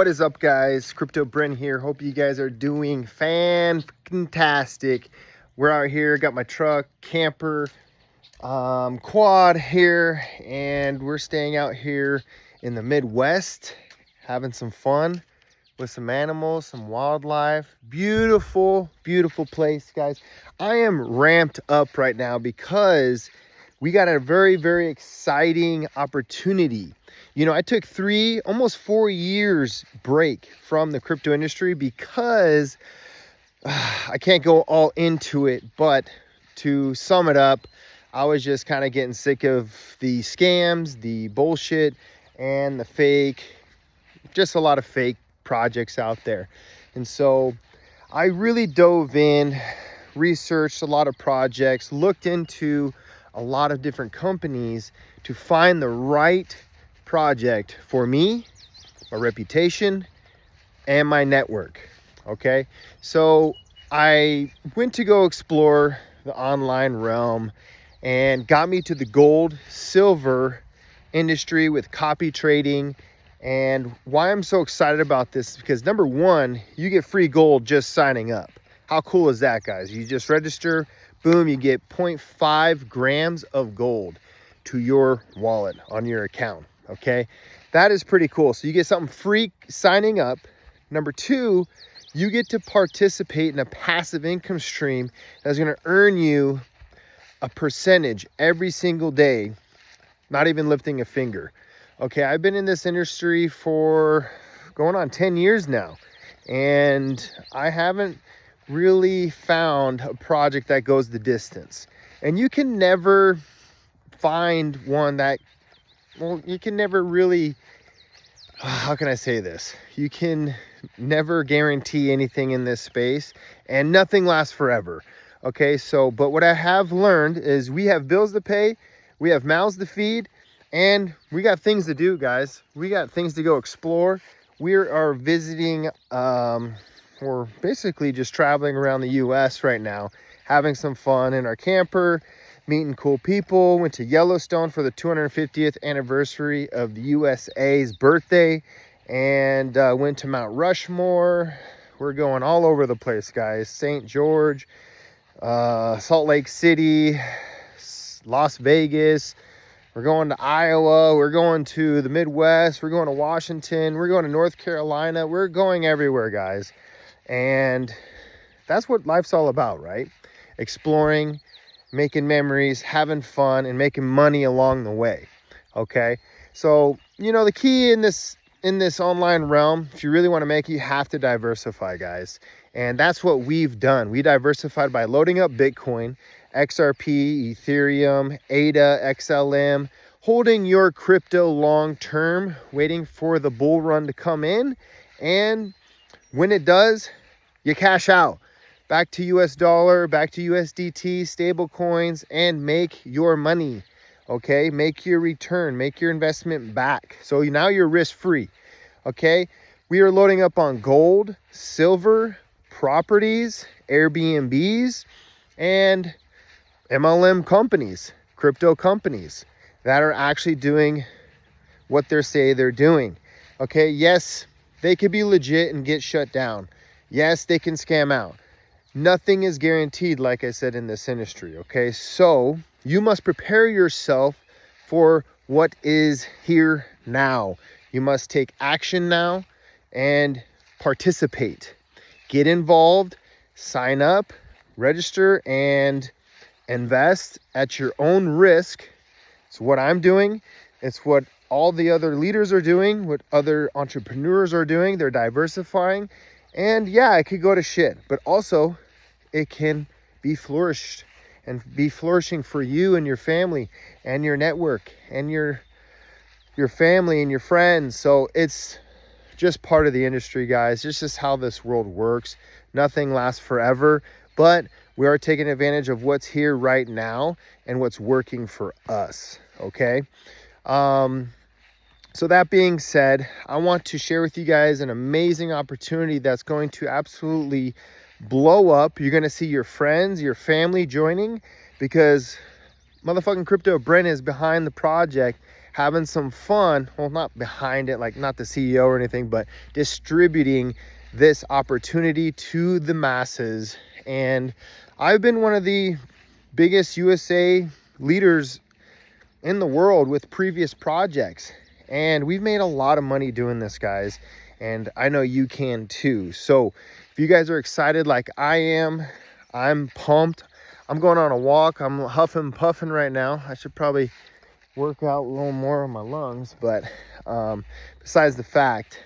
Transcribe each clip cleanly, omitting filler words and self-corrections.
What is up, guys? Cryptobren here. Hope you guys are doing fantastic. We're out here, got my truck, camper, quad here, and we're staying out here in the Midwest, having some fun with some animals, some wildlife. Beautiful, beautiful place, guys. I am ramped up right now because we got a very, very exciting opportunity. You know, I took almost 4 years break from the crypto industry because I can't go all into it, but to sum it up, I was just kind of getting sick of the scams, the bullshit, and the fake, just a lot of fake projects out there. And so I really dove in, researched a lot of projects, looked into a lot of different companies to find the right project for me, my reputation, and my network. Okay, so I went to go explore the online realm and got me to the gold, silver industry with copy trading. And why I'm so excited about this is because, number one, you get free gold just signing up. How cool is that, guys? You just register, boom, you get 0.5 grams of gold to your wallet on your account. Okay, that is pretty cool. So you get something free signing up. Number two, you get to participate in a passive income stream that's going to earn you a percentage every single day, not even lifting a finger. Okay, I've been in this industry for going on 10 years now, and I haven't really found a project that goes the distance. And you can never find one that, well, you can never really, how can I say this? You can never guarantee anything in this space, and nothing lasts forever. Okay, so, but what I have learned is we have bills to pay, we have mouths to feed, and we got things to do, guys. We got things to go explore. We are visiting, we're basically just traveling around the US right now, having some fun in our camper, meeting cool people. Went to Yellowstone for the 250th anniversary of the USA's birthday, and went to Mount Rushmore. We're going all over the place, guys. St. George, Salt Lake City, Las Vegas. We're going to Iowa. We're going to the Midwest. We're going to Washington. We're going to North Carolina. We're going everywhere, guys. And that's what life's all about, right? Exploring, making memories, having fun, and making money along the way. Okay, so you know the key in this online realm, if you really want to make it, you have to diversify, guys. And that's what we've done. We diversified by loading up Bitcoin, XRP, Ethereum, ADA, XLM, holding your crypto long term, waiting for the bull run to come in, and when it does, you cash out back to US dollar, back to USDT, stable coins, and make your money. Okay, make your return, make your investment back. So now you're risk free. Okay, we are loading up on gold, silver, properties, Airbnbs, and MLM companies, crypto companies that are actually doing what they say they're doing. Okay, yes, they could be legit and get shut down. Yes, they can scam out. Nothing is guaranteed, like I said, in this industry, okay? So you must prepare yourself for what is here now. You must take action now and participate. Get involved, sign up, register, and invest at your own risk. It's what I'm doing. It's what all the other leaders are doing, what other entrepreneurs are doing. They're diversifying. And yeah, it could go to shit, but also it can be flourished and be flourishing for you and your family and your network and your family and your friends. So it's just part of the industry, guys. It's just how this world works. Nothing lasts forever, but we are taking advantage of what's here right now and what's working for us. Okay. So that being said, I want to share with you guys an amazing opportunity that's going to absolutely blow up. You're going to see your friends, your family joining, because motherfucking Cryptobren is behind the project, having some fun. Well, not behind it, like not the CEO or anything, but distributing this opportunity to the masses. And I've been one of the biggest USA leaders in the world with previous projects, and we've made a lot of money doing this, guys, and I know you can too. So if you guys are excited like I am, I'm pumped. I'm going on a walk. I'm huffing puffing right now. I should probably work out a little more on my lungs, but besides the fact,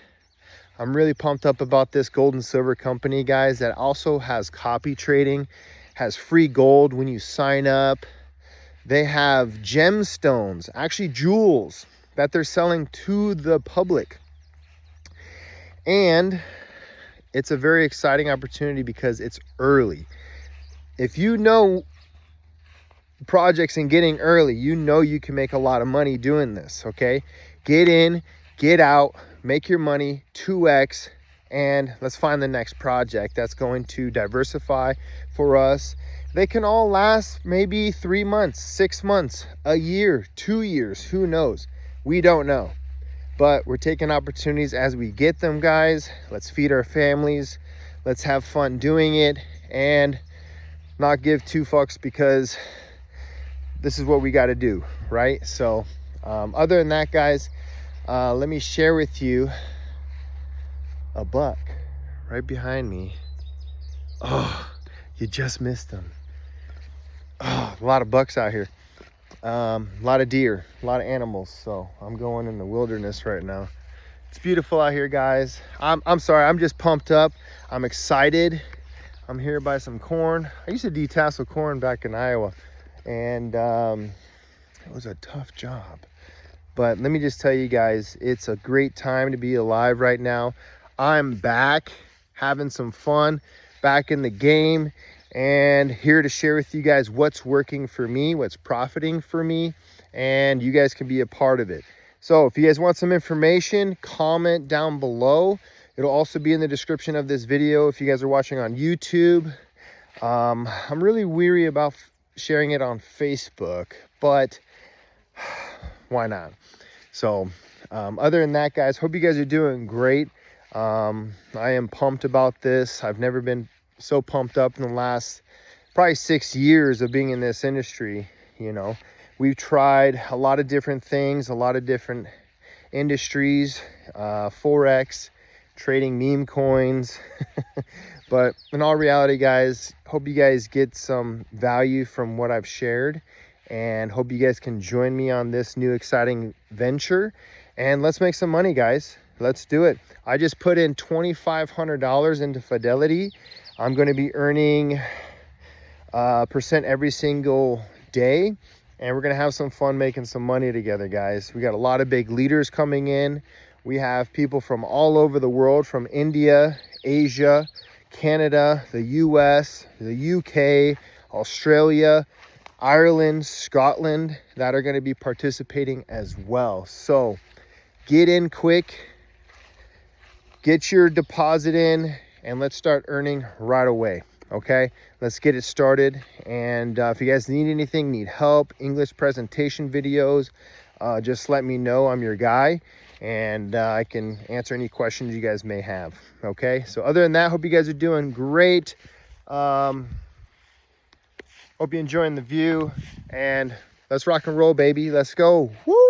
I'm really pumped up about this gold and silver company, guys, that also has copy trading, has free gold when you sign up. They have gemstones, actually jewels, that they're selling to the public. And it's a very exciting opportunity because it's early. If you know projects and getting early, you know you can make a lot of money doing this, okay? Get in, get out, make your money 2x, and let's find the next project that's going to diversify for us. They can all last maybe 3 months, 6 months, a year, 2 years, who knows? We don't know. But we're taking opportunities as we get them, guys. Let's feed our families. Let's have fun doing it and not give two fucks, because this is what we got to do, right? So other than that, guys, let me share with you a buck right behind me. Oh, you just missed them. Oh, a lot of bucks out here. A lot of deer, a lot of animals. So I'm going in the wilderness right now. It's beautiful out here, guys. I'm sorry, I'm just pumped up. I'm excited. I'm here by some corn. I used to detassel corn back in Iowa, and it was a tough job. But let me just tell you guys, it's a great time to be alive right now. I'm back, having some fun, back in the game, and here to share with you guys what's working for me, what's profiting for me, and you guys can be a part of it. So if you guys want some information, comment down below. It'll also be in the description of this video if you guys are watching on YouTube. I'm really weary about sharing it on Facebook, but why not? So other than that, guys, hope you guys are doing great. I am pumped about this. I've never been so pumped up in the last probably 6 years of being in this industry. You know, we've tried a lot of different things, a lot of different industries, Forex, trading meme coins. But in all reality, guys, hope you guys get some value from what I've shared, and hope you guys can join me on this new exciting venture, and let's make some money, guys. Let's do it. I just put in $2,500 into Fidelity. I'm going to be earning percent every single day, and we're going to have some fun making some money together, guys. We got a lot of big leaders coming in. We have people from all over the world, from India, Asia, Canada, the US, the UK, Australia, Ireland, Scotland, that are going to be participating as well. So get in quick, get your deposit in, and let's start earning right away. Okay, let's get it started. And if you guys need anything, need help, English presentation videos, just let me know. I'm your guy, and I can answer any questions you guys may have. Okay, so other than that, hope you guys are doing great. Hope you're enjoying the view, and let's rock and roll, baby. Let's go. Woo!